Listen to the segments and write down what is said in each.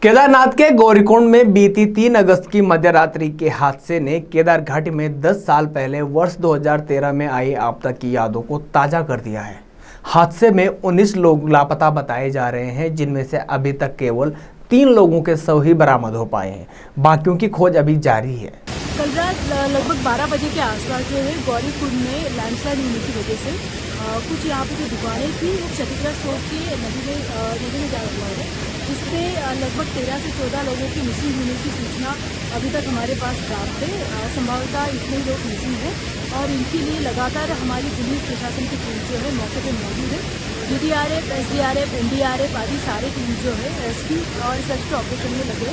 केदारनाथ के गौरीकुंड में बीती 3 अगस्त की मध्यरात्रि के हादसे ने केदार घाटी में 10 साल पहले वर्ष 2013 में आई आपदा की यादों को ताज़ा कर दिया है। हादसे में 19 लोग लापता बताए जा रहे हैं, जिनमें से अभी तक केवल 3 लोगों के शव ही बरामद हो पाए हैं। बाकियों की खोज अभी जारी है। कल रात लगभग 12 बजे के आसपास जो है गौरीकुंड में लैंडस्लाइड होने की वजह से कुछ यहाँ पे जो दुकानें थी वो क्षतिग्रस्त होकर नदी में जा हुआ है, जिसमें लगभग 13 से 14 लोगों की मिसिंग होने की सूचना अभी तक हमारे पास प्राप्त है। संभवतः इतने लोग मिसिंग हैं और इनके लिए लगातार हमारी पुलिस प्रशासन की टीम जो है मौके पर मौजूद है। DDRF, SDRF, NDRF आदि सारे टीम जो है रेस्क्यू और सर्च के ऑपरेशन में लगे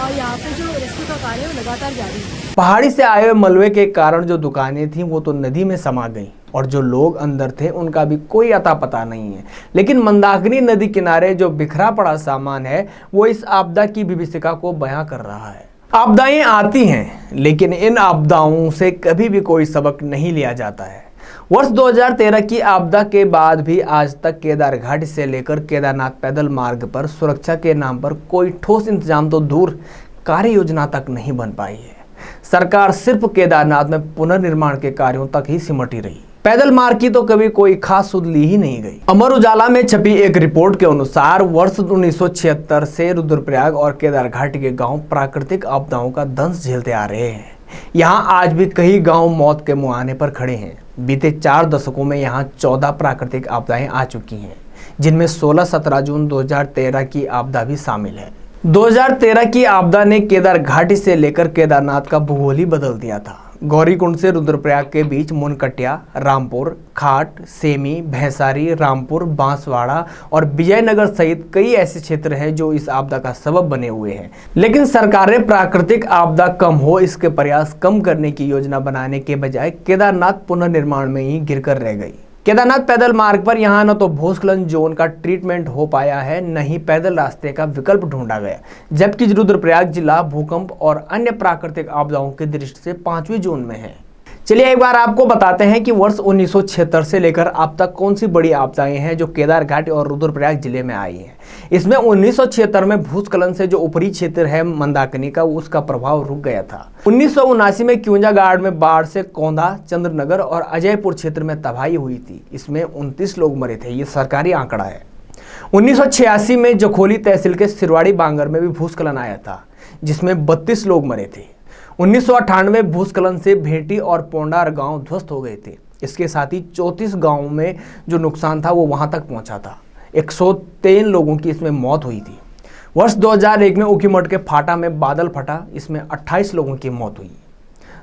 और यहाँ पे जो रेस्क्यू का कार्य है वो लगातार जारी है। पहाड़ी से आए हुए मलबे के कारण जो दुकानें थीं वो तो नदी में समा गईं और जो लोग अंदर थे उनका भी कोई अता पता नहीं है। लेकिन मंदाकिनी नदी किनारे जो बिखरा पड़ा सामान है वो इस आपदा की विभीषिका को बयां कर रहा है। आपदाएं आती हैं, लेकिन इन आपदाओं से कभी भी कोई सबक नहीं लिया जाता है। वर्ष 2013 की आपदा के बाद भी आज तक केदार घाटी से लेकर केदारनाथ पैदल मार्ग पर सुरक्षा के नाम पर कोई ठोस इंतजाम तो दूर, कार्य योजना तक नहीं बन पाई है। सरकार सिर्फ केदारनाथ में पुनर्निर्माण के कार्यों तक ही सिमटी रही। पैदल मार्ग की तो कभी कोई खास सुध ली ही नहीं गई। अमर उजाला में छपी एक रिपोर्ट के अनुसार वर्ष 1976 से रुद्रप्रयाग और केदार घाटी के गांव प्राकृतिक आपदाओं का दंश झेलते आ रहे हैं। यहाँ आज भी कई गांव मौत के मुहाने पर खड़े हैं। बीते 4 दशकों में यहाँ 14 प्राकृतिक आपदाएं आ चुकी हैं, जिनमें 16-17 जून 2013 की आपदा भी शामिल है। 2013 की आपदा ने केदार घाटी से लेकर केदारनाथ का भूगोल ही बदल दिया था। गौरीकुंड से रुद्रप्रयाग के बीच मुनकटिया, रामपुर, खाट, सेमी, भैंसारी, रामपुर, बांसवाड़ा और विजयनगर सहित कई ऐसे क्षेत्र हैं जो इस आपदा का सबब बने हुए हैं। लेकिन सरकारें प्राकृतिक आपदा कम हो इसके प्रयास कम करने की योजना बनाने के बजाय केदारनाथ पुनर्निर्माण में ही गिरकर रह गई। केदारनाथ पैदल मार्ग पर यहाँ न तो भूस्खलन जोन का ट्रीटमेंट हो पाया है, न ही पैदल रास्ते का विकल्प ढूंढा गया, जबकि रुद्रप्रयाग जिला भूकंप और अन्य प्राकृतिक आपदाओं की दृष्टि से 5वीं जोन में है। चलिए एक बार आपको बताते हैं कि वर्ष 1976 से लेकर अब तक कौन सी बड़ी आपदाएं हैं जो केदार घाटी और रुद्रप्रयाग जिले में आई हैं। इसमें 1976 में भूस्खलन से जो ऊपरी क्षेत्र है मंदाकिनी का, उसका प्रभाव रुक गया था। 1979 में क्यूंजागाड़ में बाढ़ से कौंधा, चंद्रनगर और अजयपुर क्षेत्र में तबाही हुई थी। इसमें 29 लोग मरे थे, ये सरकारी आंकड़ा है। 1986 में जखोली तहसील के सिरवाड़ी बांगर में भी भूस्खलन आया था, जिसमें 32 लोग मरे थे। 1998 भूस्खलन से भेटी और पोंडार गांव ध्वस्त हो गए थे। इसके साथ ही 34 गांवों में जो नुकसान था वो वहां तक पहुंचा था। 103 लोगों की इसमें मौत हुई थी। वर्ष 2001 में ऊखीमठ के फाटा में बादल फटा, इसमें 28 लोगों की मौत हुई।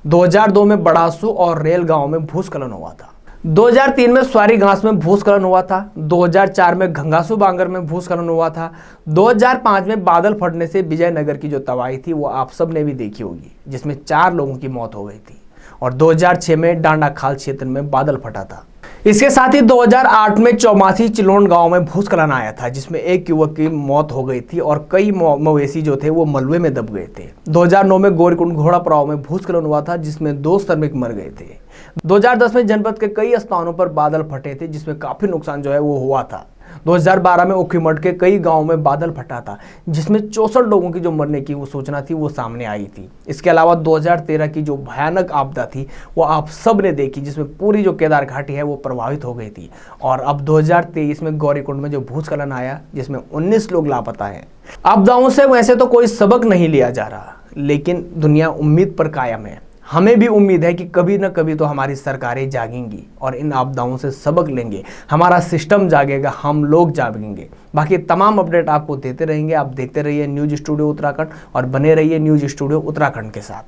2002 में बड़ासू और रेल गांव में भूस्खलन हुआ था। 2003 में स्वारी घास में भूस्खलन हुआ था। 2004 में घंगासू बांगर में भूस्खलन हुआ था। 2005 में बादल फटने से विजयनगर की जो तबाही थी वो आप सब ने भी देखी होगी, जिसमें 4 लोगों की मौत हो गई थी। और 2006 में डांडा खाल क्षेत्र में बादल फटा था। इसके साथ ही 2008 में चौमासी चिलोन गांव में भूस्खलन आया था, जिसमें एक युवक की मौत हो गई थी और कई मवेशी जो थे वो मलबे में दब गए थे। 2009 में गौरीकुंड घोड़ापड़ाव में भूस्खलन हुआ था, जिसमें 2 श्रमिक मर गए थे। 2010 में जनपद के कई स्थानों पर बादल फटे थे, जिसमें काफी नुकसान जो है वो हुआ था। 2012 में ऊखीमठ के कई गांवों में बादल फटा था, जिसमें 64 लोगों की जो मरने की वो सूचना थी वो सामने आई थी। इसके अलावा 2013 की जो भयानक आपदा थी वो आप सब ने देखी, जिसमें पूरी जो केदार घाटी है वो प्रभावित हो गई थी। और अब 2023 में गौरीकुंड में जो भूस्खलन आया, जिसमें 19 लोग लापता हैं। आपदाओं से वैसे तो कोई सबक नहीं लिया जा रहा, लेकिन दुनिया उम्मीद पर कायम है। हमें भी उम्मीद है कि कभी न कभी तो हमारी सरकारें जागेंगी और इन आपदाओं से सबक लेंगे। हमारा सिस्टम जागेगा, हम लोग जागेंगे। बाकी तमाम अपडेट आपको देते रहेंगे। आप देखते रहिए न्यूज़ स्टूडियो उत्तराखंड और बने रहिए न्यूज़ स्टूडियो उत्तराखंड के साथ।